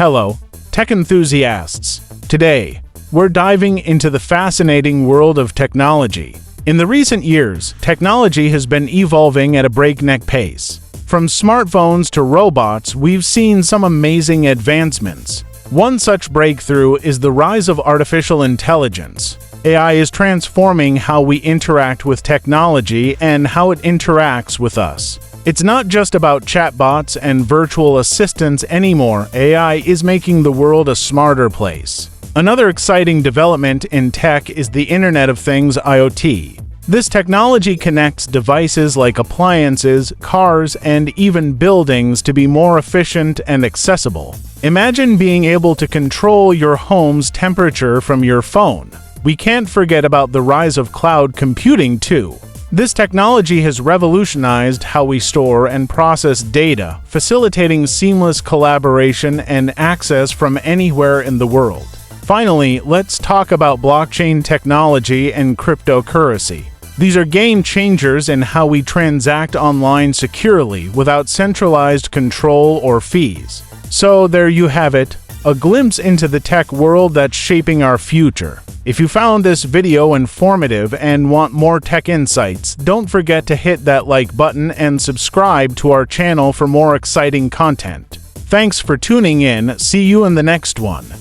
Hello, tech enthusiasts. Today, we're diving into the fascinating world of technology. In the recent years, technology has been evolving at a breakneck pace. From smartphones to robots, we've seen some amazing advancements. One such breakthrough is the rise of artificial intelligence. AI is transforming how we interact with technology and how it interacts with us. It's not just about chatbots and virtual assistants anymore. AI is making the world a smarter place. Another exciting development in tech is the Internet of Things (IoT). This technology connects devices like appliances, cars, and even buildings to be more efficient and accessible. Imagine being able to control your home's temperature from your phone. We can't forget about the rise of cloud computing, too. This technology has revolutionized how we store and process data, facilitating seamless collaboration and access from anywhere in the world. Finally, let's talk about blockchain technology and cryptocurrency. These are game changers in how we transact online securely without centralized control or fees. So there you have it, a glimpse into the tech world that's shaping our future. If you found this video informative and want more tech insights, don't forget to hit that like button and subscribe to our channel for more exciting content. Thanks for tuning in. See you in the next one.